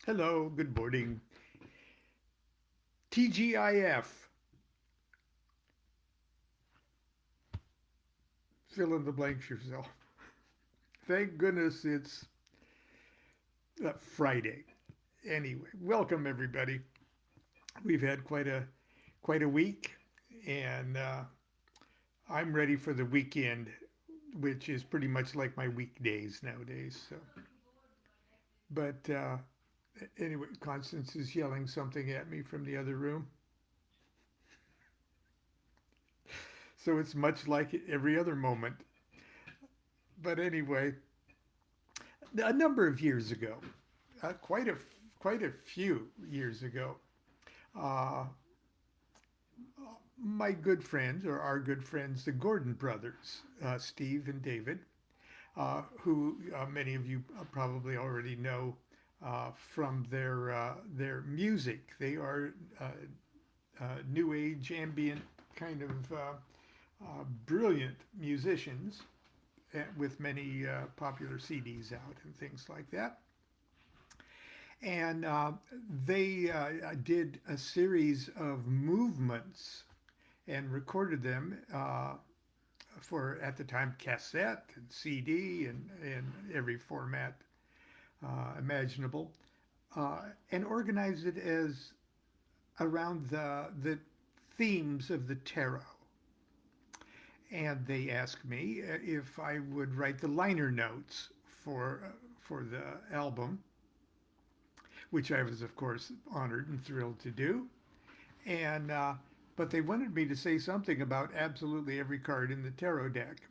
Hello, good morning. TGIF, fill in the blanks yourself. Thank goodness it's Friday. Anyway, welcome everybody. We've had quite a week, and I'm ready for the weekend, which is pretty much like my weekdays nowadays. But anyway, Constance is yelling something at me from the other room, so it's much like every other moment. But anyway, a number of years ago, quite a few years ago, uh, my good friends, or our good friends, the Gordon brothers, Steve and David, who many of you probably already know from their music. They are new age ambient kind of brilliant musicians with many popular CDs out and things like that. And they did a series of movements and recorded them for, at the time, cassette and CD and every format imaginable, and organized it as around the themes of the tarot. And they asked me if I would write the liner notes for the album, which I was, of course, honored and thrilled to do. And but they wanted me to say something about absolutely every card in the tarot deck,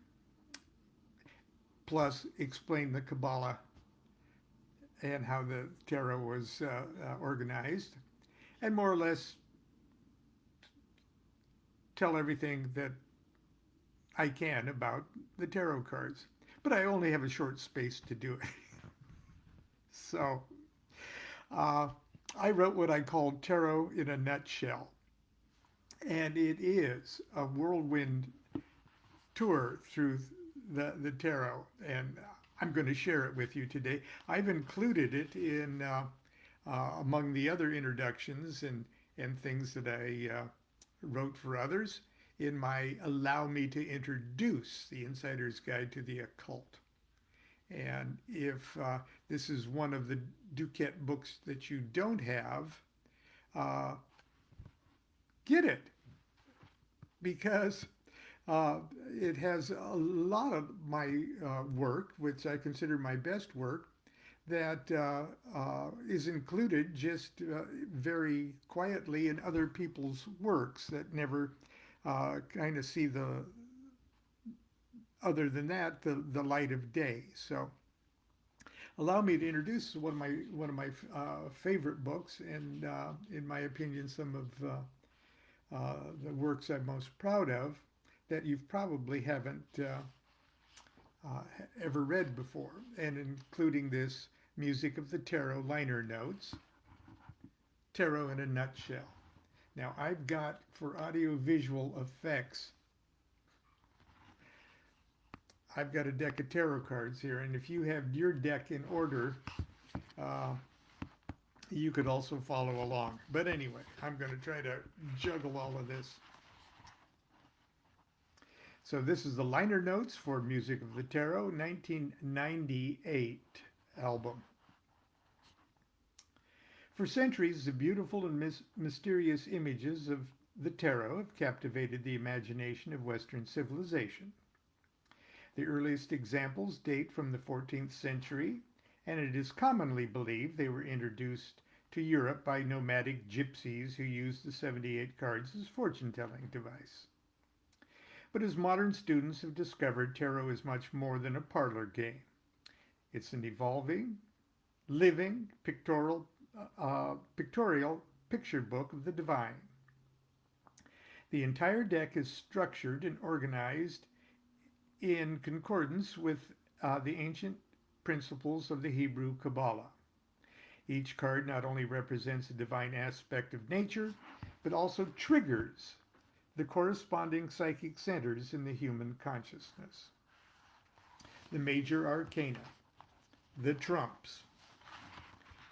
plus explain the Kabbalah and how the tarot was organized, and more or less tell everything that I can about the tarot cards. But I only have a short space to do it. So uh, I wrote what I called Tarot in a Nutshell. And it is a whirlwind tour through the tarot. And I'm going to share it with you today. I've included it in among the other introductions and things that I wrote for others in my Allow Me to Introduce the Insider's Guide to the Occult. And if this is one of the DuQuette books that you don't have, uh, get it because uh, it has a lot of my work, which I consider my best work, that is included just very quietly in other people's works that never kind of see the, other than that, the light of day. So allow me to introduce one of my favorite books, and in my opinion, some of the works I'm most proud of that you've probably haven't uh, ever read before, and including this Music of the Tarot liner notes, Tarot in a Nutshell. Now, I've got for audio visual effects, I've got a deck of tarot cards here, and if you have your deck in order, uh, you could also follow along. But anyway, I'm going to try to juggle all of this. So this is the liner notes for Music of the Tarot 1998 album. For centuries, the beautiful and mysterious images of the tarot have captivated the imagination of Western civilization. The earliest examples date from the 14th century, and it is commonly believed they were introduced to Europe by nomadic gypsies who used the 78 cards as fortune-telling device. But as modern students have discovered, tarot is much more than a parlor game. It's an evolving, living, pictorial picture book of the divine. The entire deck is structured and organized in concordance with the ancient principles of the Hebrew Kabbalah. Each card not only represents a divine aspect of nature, but also triggers the corresponding psychic centers in the human consciousness. The major arcana, the trumps,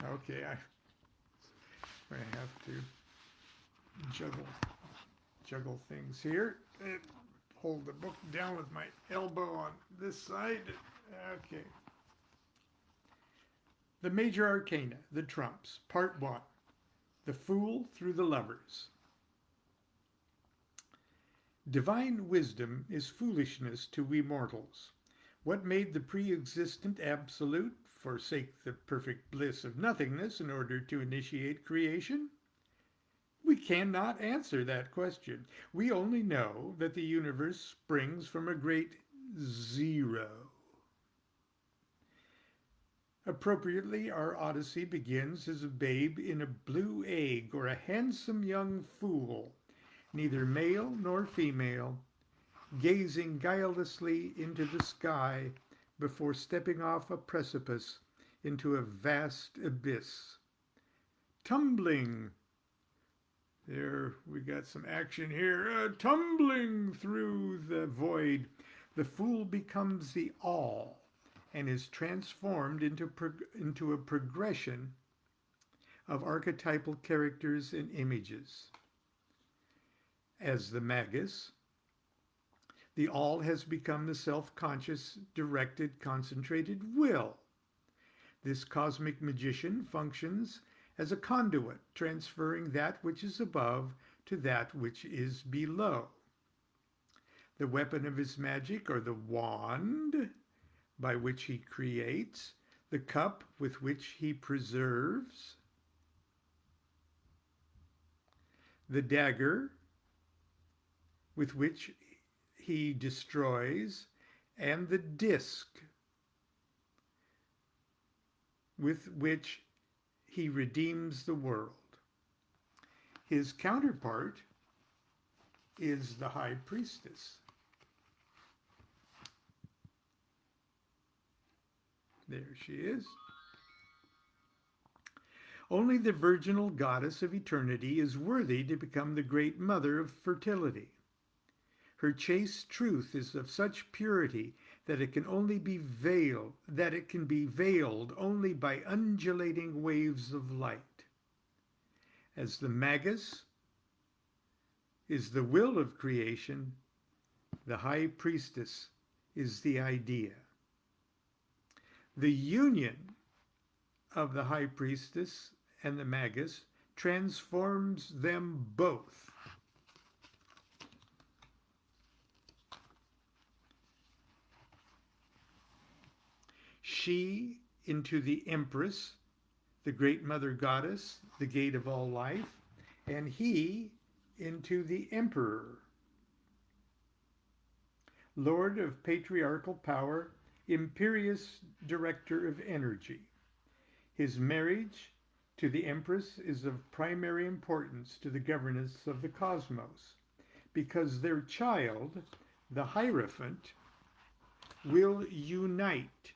Okay, I have to juggle things here. Hold the book down with my elbow on this side. Okay. The Major Arcana, the Trumps, Part 1. The Fool Through the Lovers. Divine wisdom is foolishness to we mortals. What made the pre-existent absolute forsake the perfect bliss of nothingness in order to initiate creation? We cannot answer that question. We only know that the universe springs from a great zero. Appropriately, our Odyssey begins as a babe in a blue egg or a handsome young fool, neither male nor female, gazing guilelessly into the sky before stepping off a precipice into a vast abyss. Tumbling. There, we got some action here. Tumbling through the void, the fool becomes the all and is transformed into a progression of archetypal characters and images. As the magus, the all has become the self-conscious, directed, concentrated will. This cosmic magician functions as a conduit, transferring that which is above to that which is below. The weapon of his magic, or the wand, by which he creates, the cup with which he preserves, the dagger with which he destroys, and the disc with which he redeems the world. His counterpart is the high priestess. There she is. Only the virginal goddess of eternity is worthy to become the great mother of fertility. Her chaste truth is of such purity that it can be veiled only by undulating waves of light. As the magus is the will of creation, the high priestess is the idea. The union of the high priestess and the magus transforms them both. She into the empress, the great mother goddess, the gate of all life, and he into the emperor, lord of patriarchal power, imperious director of energy. His marriage to the empress is of primary importance to the governance of the cosmos, because their child, the Hierophant, will unite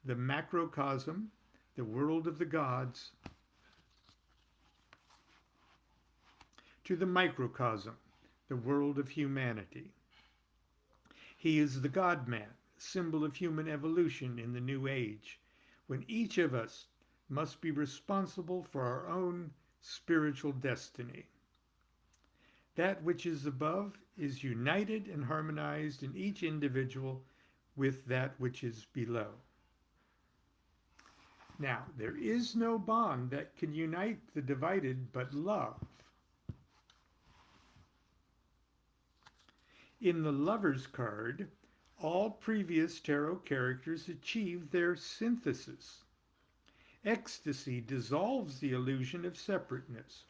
the macrocosm, the world of the gods, to the microcosm, the world of humanity. He is the God-man, symbol of human evolution in the new age, when each of us must be responsible for our own spiritual destiny. That which is above is united and harmonized in each individual with that which is below. Now, there is no bond that can unite the divided but love. In the Lover's card, all previous tarot characters achieve their synthesis. Ecstasy dissolves the illusion of separateness.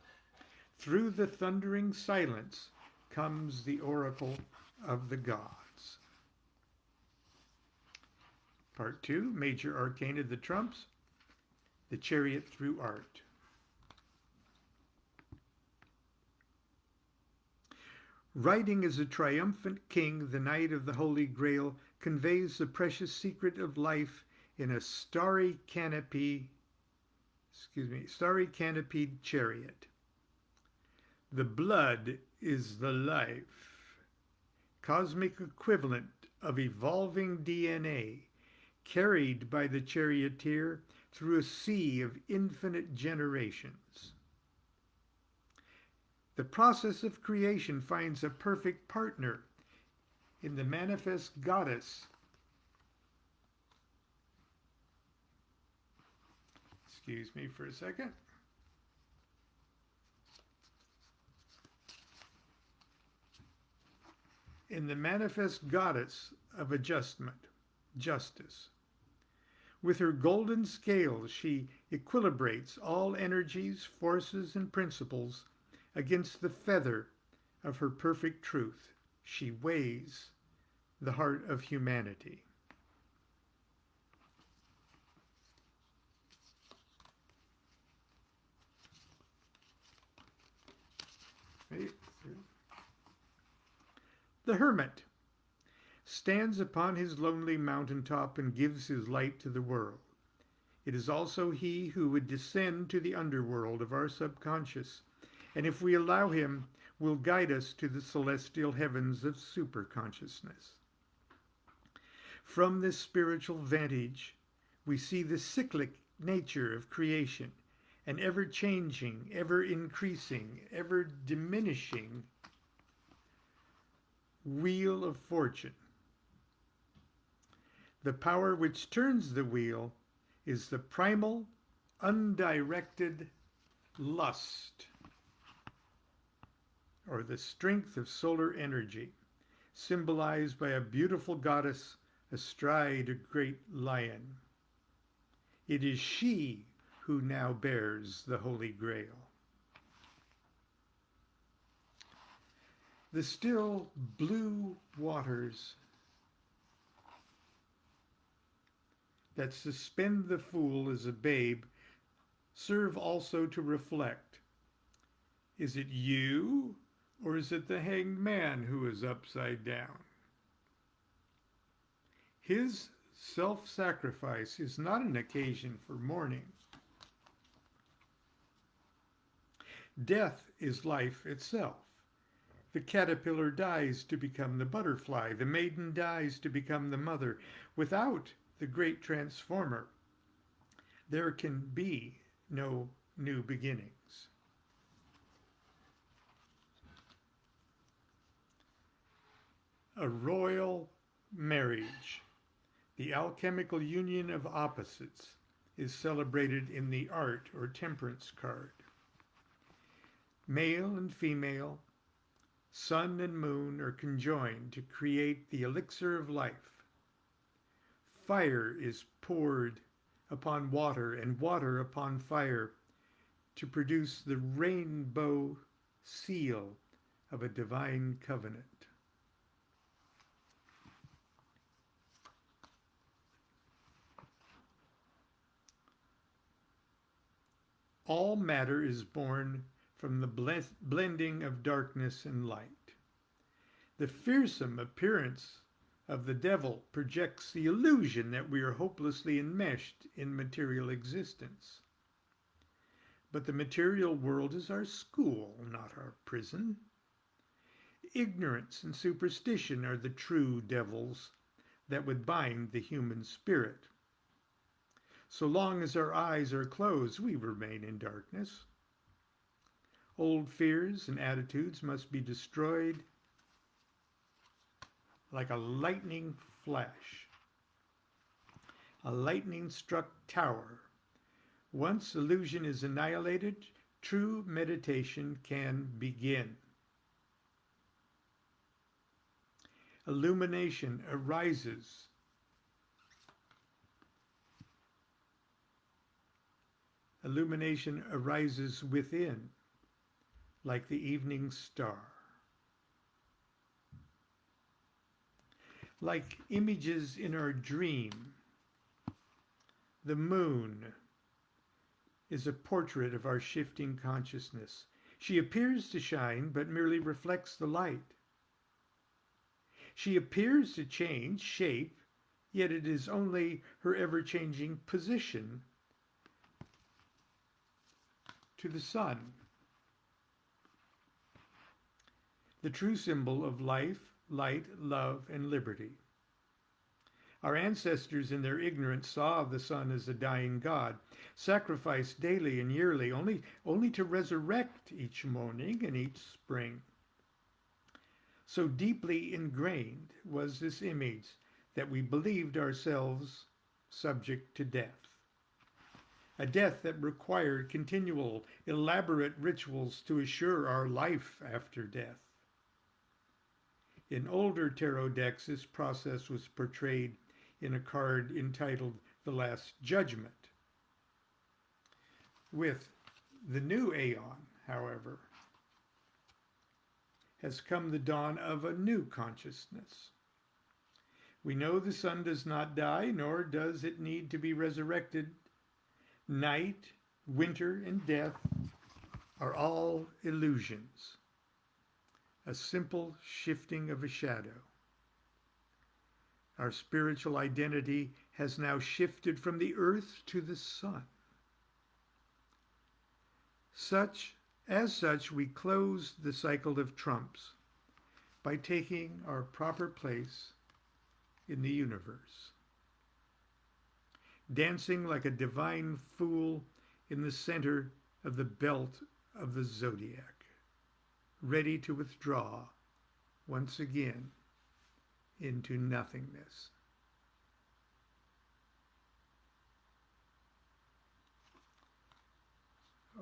Through the thundering silence comes the oracle of the gods. Part 2, Major Arcana, the Trumps, the Chariot through Art. Riding as a triumphant king, the Knight of the Holy Grail conveys the precious secret of life in a starry canopied chariot. The blood is the life, cosmic equivalent of evolving DNA, carried by the charioteer through a sea of infinite generations. The process of creation finds a perfect partner in the manifest goddess. Excuse me for a second. In the manifest goddess of adjustment, justice. With her golden scales, she equilibrates all energies, forces, and principles against the feather of her perfect truth. She weighs the heart of humanity. The hermit stands upon his lonely mountaintop and gives his light to the world. It is also he who would descend to the underworld of our subconscious, and if we allow him, will guide us to the celestial heavens of superconsciousness. From this spiritual vantage, we see the cyclic nature of creation, an ever-changing, ever-increasing, ever-diminishing wheel of fortune. The power which turns the wheel is the primal, undirected lust, or the strength of solar energy, symbolized by a beautiful goddess astride a great lion. It is she who now bears the Holy Grail. The still blue waters that suspend the fool as a babe serve also to reflect. Is it you, or is it the hanged man who is upside down? His self-sacrifice is not an occasion for mourning. Death is life itself. The caterpillar dies to become the butterfly. The maiden dies to become the mother. Without the great transformer, there can be no new beginnings. A royal marriage, the alchemical union of opposites, is celebrated in the art or temperance card. Male and female, sun and moon are conjoined to create the elixir of life. Fire is poured upon water and water upon fire to produce the rainbow seal of a divine covenant. All matter is born from the blending of darkness and light. The fearsome appearance of the devil projects the illusion that we are hopelessly enmeshed in material existence. But the material world is our school, not our prison. Ignorance and superstition are the true devils that would bind the human spirit. So long as our eyes are closed, we remain in darkness. Old fears and attitudes must be destroyed like a lightning flash, a lightning-struck tower. Once illusion is annihilated, true meditation can begin. Illumination arises. Illumination arises within, like the evening star. Like images in our dream, the moon is a portrait of our shifting consciousness. She appears to shine, but merely reflects the light. She appears to change shape, yet it is only her ever-changing position to the sun. The true symbol of life, light, love, and liberty. Our ancestors in their ignorance saw the sun as a dying god, sacrificed daily and yearly, only to resurrect each morning and each spring. So deeply ingrained was this image that we believed ourselves subject to death. A death that required continual, elaborate rituals to assure our life after death. In older tarot decks, this process was portrayed in a card entitled The Last Judgment. With the new Aeon, however, has come the dawn of a new consciousness. We know the sun does not die, nor does it need to be resurrected. Night, winter, and death are all illusions, a simple shifting of a shadow. Our spiritual identity has now shifted from the earth to the sun. As such, we close the cycle of trumps by taking our proper place in the universe, dancing like a divine fool in the center of the belt of the zodiac, ready to withdraw once again into nothingness.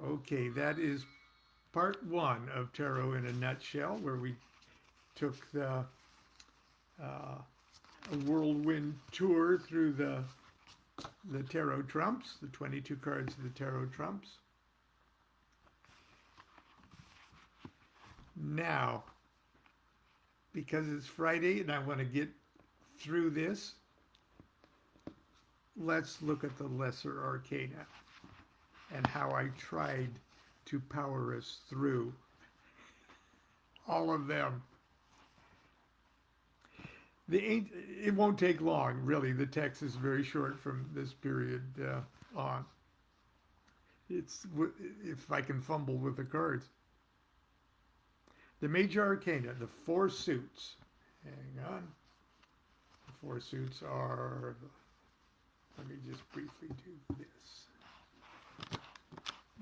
Okay, that is part one of Tarot in a Nutshell, where we took the a whirlwind tour through the tarot trumps, the 22 cards of the tarot trumps. Now, because it's Friday and I want to get through this, let's look at the Lesser Arcana and how I tried to power us through all of them. It won't take long, really. The text is very short from this period on. It's if I can fumble with the cards. The Major Arcana, the four suits. Hang on. The four suits are, let me just briefly do this.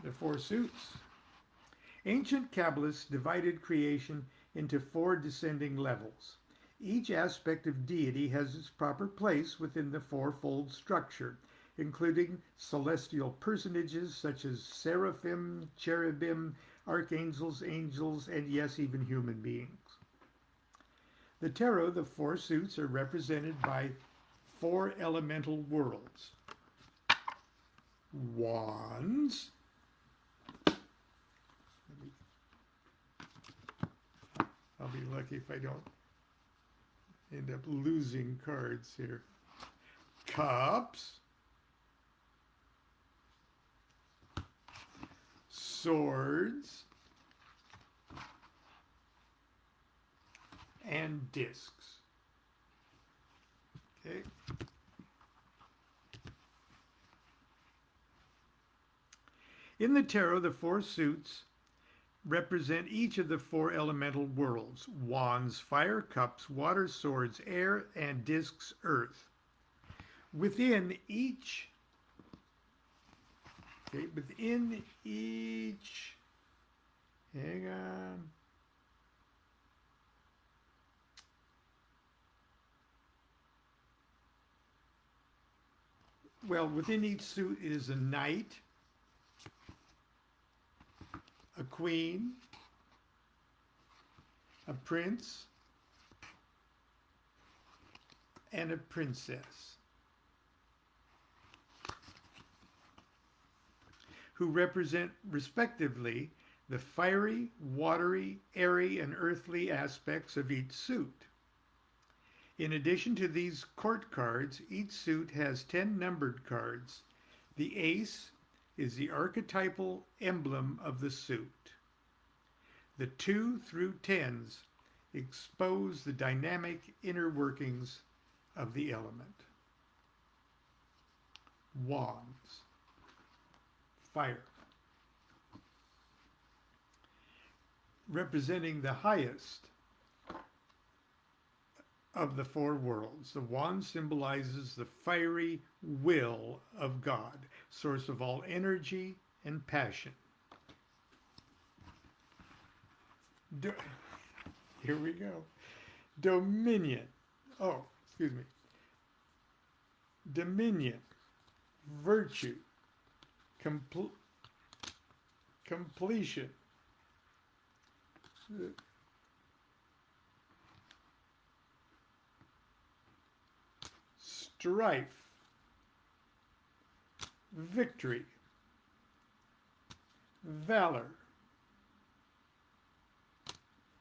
The four suits. Ancient Kabbalists divided creation into four descending levels. Each aspect of deity has its proper place within the fourfold structure, including celestial personages such as seraphim, cherubim, archangels, angels, and yes, even human beings. The tarot, the four suits, are represented by four elemental worlds. Wands. I'll be lucky if I don't end up losing cards here. Cups. Swords. And discs. Okay. In the tarot, the four suits represent each of the four elemental worlds: wands, fire; cups, water; swords, air; and discs, earth. Within each, hang on. Well, within each suit is a knight, a queen, a prince, and a princess, who represent respectively the fiery, watery, airy, and earthly aspects of each suit. In addition to these court cards, each suit has 10 numbered cards. The ace is the archetypal emblem of the suit. The 2 through 10s expose the dynamic inner workings of the element. Wands, fire, representing the highest of the four worlds. The wand symbolizes the fiery will of God, source of all energy and passion. Here we go. Dominion. Oh, excuse me. Dominion, virtue, completion, strife, victory, valor,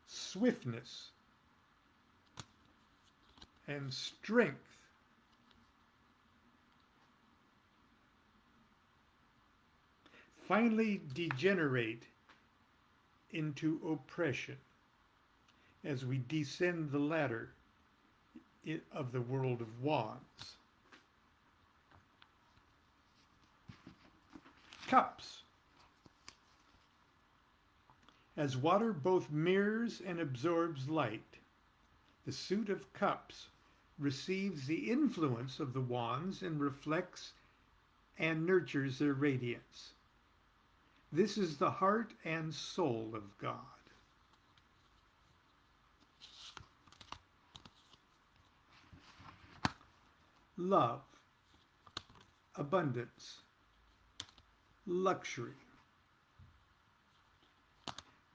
swiftness, and strength. Finally degenerate into oppression as we descend the ladder of the world of wands. Cups. As water both mirrors and absorbs light, the suit of cups receives the influence of the wands and reflects and nurtures their radiance. This is the heart and soul of God. Love, abundance, luxury,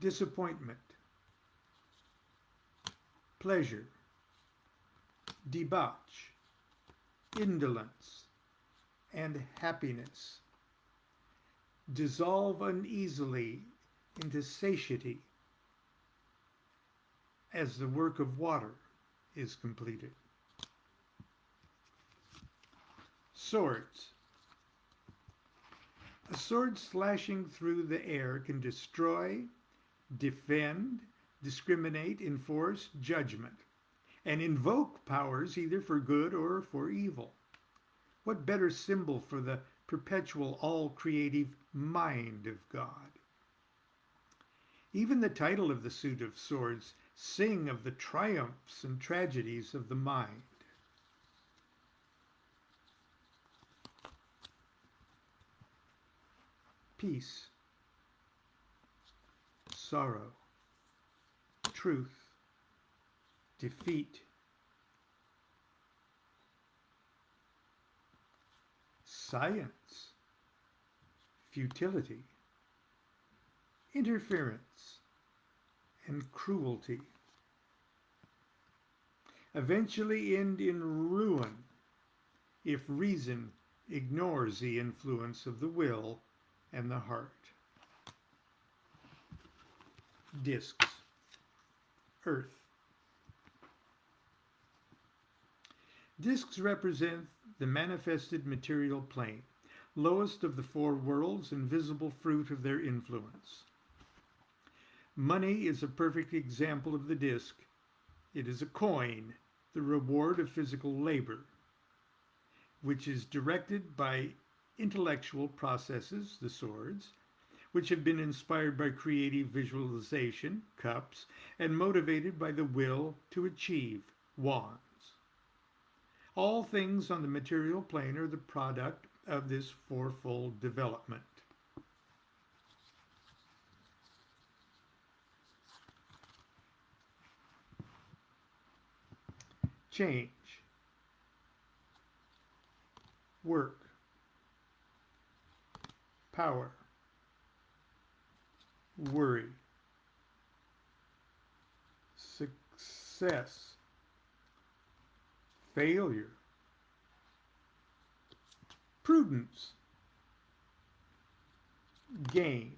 disappointment, pleasure, debauch, indolence, and happiness dissolve uneasily into satiety as the work of water is completed. Swords. A sword slashing through the air can destroy, defend, discriminate, enforce judgment, and invoke powers either for good or for evil. What better symbol for the perpetual, all-creative mind of God? Even the title of the suit of swords sing of the triumphs and tragedies of the mind. Peace, sorrow, truth, defeat, science, futility, interference, and cruelty eventually end in ruin if reason ignores the influence of the will and the heart. Discs. Earth. Discs represent the manifested material plane, lowest of the four worlds and visible fruit of their influence. Money is a perfect example of the disc. It is a coin, the reward of physical labor, which is directed by intellectual processes, the swords, which have been inspired by creative visualization, cups, and motivated by the will to achieve, wands. All things on the material plane are the product of this fourfold development. Change, work, power, worry, success, failure, prudence, gain,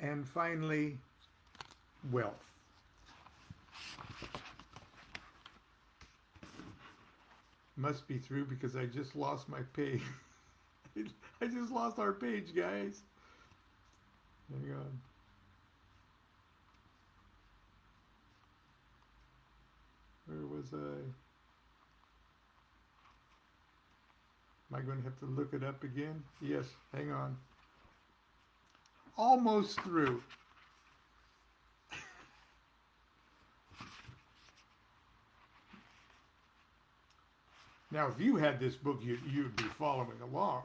and finally, wealth. Must be through because I just lost my page. I just lost our page, guys. Hang on. Where was I? Am I going to have to look it up again? Yes, hang on. Almost through. Now, if you had this book, you'd be following along.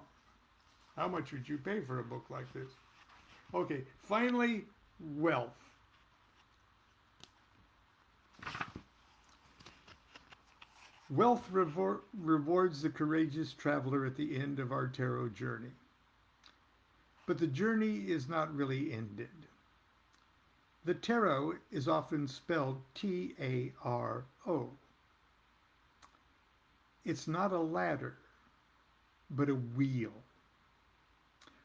How much would you pay for a book like this? Okay, finally, wealth. Wealth rewards the courageous traveler at the end of our tarot journey. But the journey is not really ended. The tarot is often spelled T-A-R-O. It's not a ladder, but a wheel.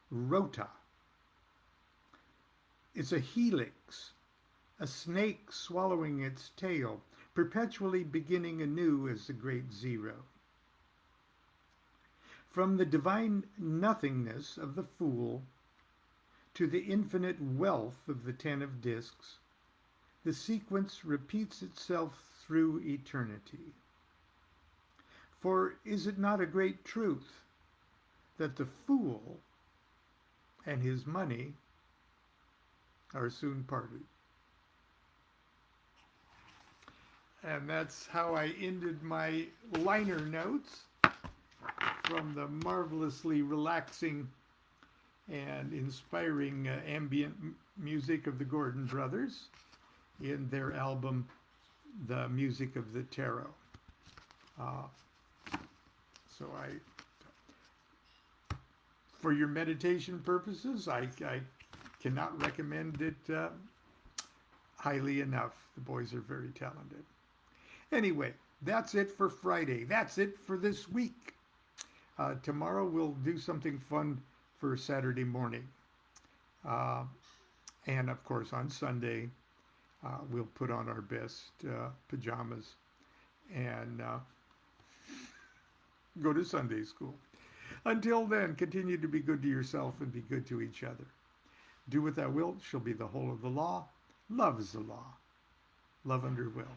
Rota. It's a helix, a snake swallowing its tail, perpetually beginning anew as the great zero. From the divine nothingness of the Fool to the infinite wealth of the Ten of Discs, the sequence repeats itself through eternity. For is it not a great truth that the fool and his money are soon parted? And that's how I ended my liner notes from the marvelously relaxing and inspiring ambient music of the Gordon Brothers in their album, The Music of the Tarot. So for your meditation purposes, I cannot recommend it highly enough. The boys are very talented. Anyway, that's it for Friday. That's it for this week. Tomorrow we'll do something fun for Saturday morning. And of course on Sunday, we'll put on our best pajamas and go to Sunday school. Until then, continue to be good to yourself and be good to each other. Do what thou wilt shall be the whole of the law. Love is the law. Love under will.